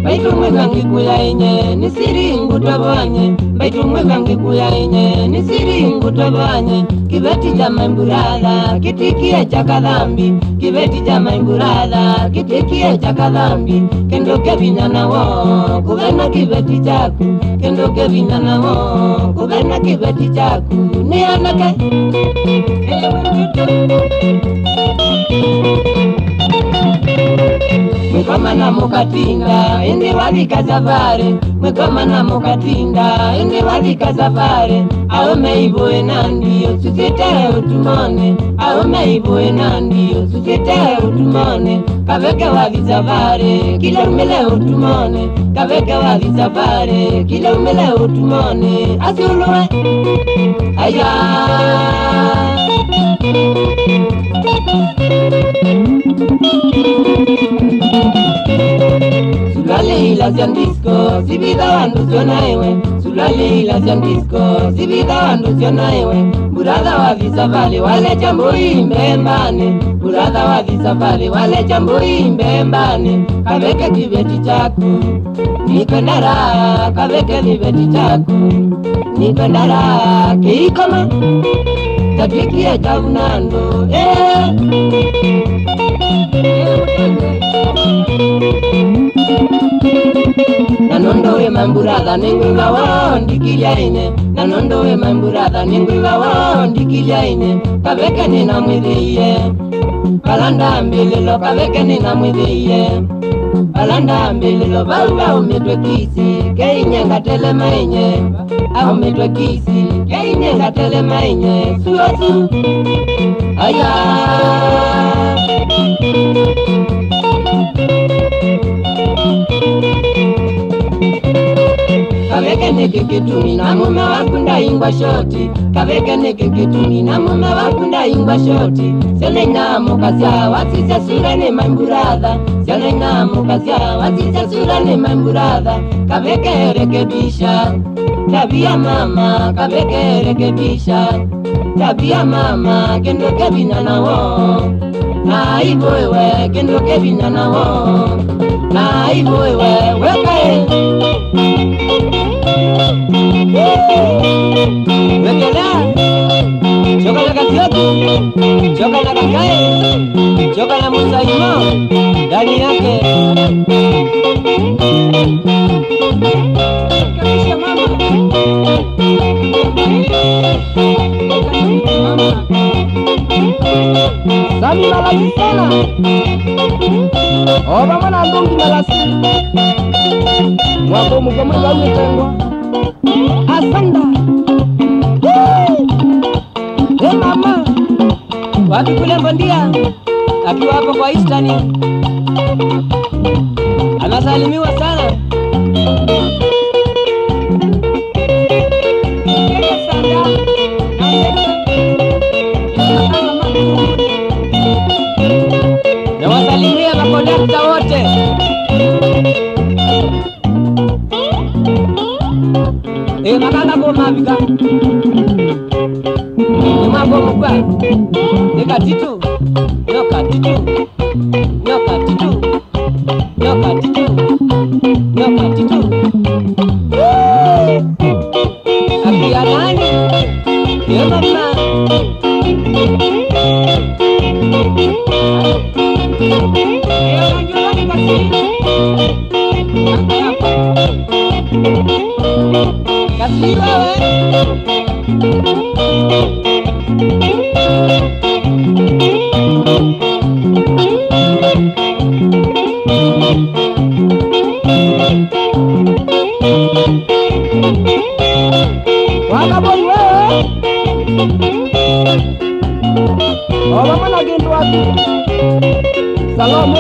Baitu mwegangi kuyaenye nisiringu tabanye. Baitu mwegangi kuyaenye nisiringu tabanye. Kibeti jama imburala kitikie chakadhambi. Kibeti jama imburala kitikie chakadhambi. Kendo kevinyana wo kubena kibeti chaku. Kendo kevinyana wo kubena kibeti chaku. Ni anake Mwekoma na mukatinda, indi walika safari. Mwekoma na mukatinda, indi walika safari. Aume iboe nandiyo, susite utumone. Aume iboe nandiyo, susite utumone. Kaveke wali safari, kila umele utumone. Kaveke wali safari, kila umele utumone. Asuluwe, aya Sulale ila ziandisco, sibida wandu sionaewe. Sulale ila ziandisco, sibida wandu sionaewe. Burada wa visafari wale chambui mbembane. Burada wa visafari wale chambui mbembane. Kaveke kibeti chaku, nikondara. Kaveke kibeti chaku, nikondara. Keikoma, tapikie chaunando, Nanondowe mamburada ningwiva wondi kilyaine. Nanondowe mamburada ningwiva wondi kilyaine. Kaveke nina mwithiye Palanda mbililo kaveke nina mwithiye Palanda mbililo bauba umitwe kisi. Keinye ngatele mainye au mitwe kisi. Keinye ngatele mainye Suosu aya Kaveke neke kituni na mume wakunda ingwa shoti. Kaveke neke kituni na mume wakunda ingwa shoti. Sele nyamu kasya wasise sura ni mamburadha. Sele nyamu kasya wasise sura ni mamburadha. Kaveke rekebisha tabia mama. Kaveke rekebisha tabia mama. Kendo kevina na wo na iboewe. Kendo kevina na wo na iboewe. Wekae Wekelea Choka na kasyoku, choka na kakae, choka na musaimo ndani yake. Kabisha mama Sami malasi sana Oba mwana ndungi malasi Mwako mkomweza umetengwa Asanda mama wapi kule Mbondia akiwa hapo kwa Eastern anasalimiwa sana. Na wasalimia makondakta wote. Makanga koma vika Mambo mkwa Nika titu Nyoka titu Nyoka titu Nyoka titu Nyoka titu Akia nani Yo mama Yo njulani kasi Kasi wewe Wakaboi wewe Oba mwana gendu watu Salamu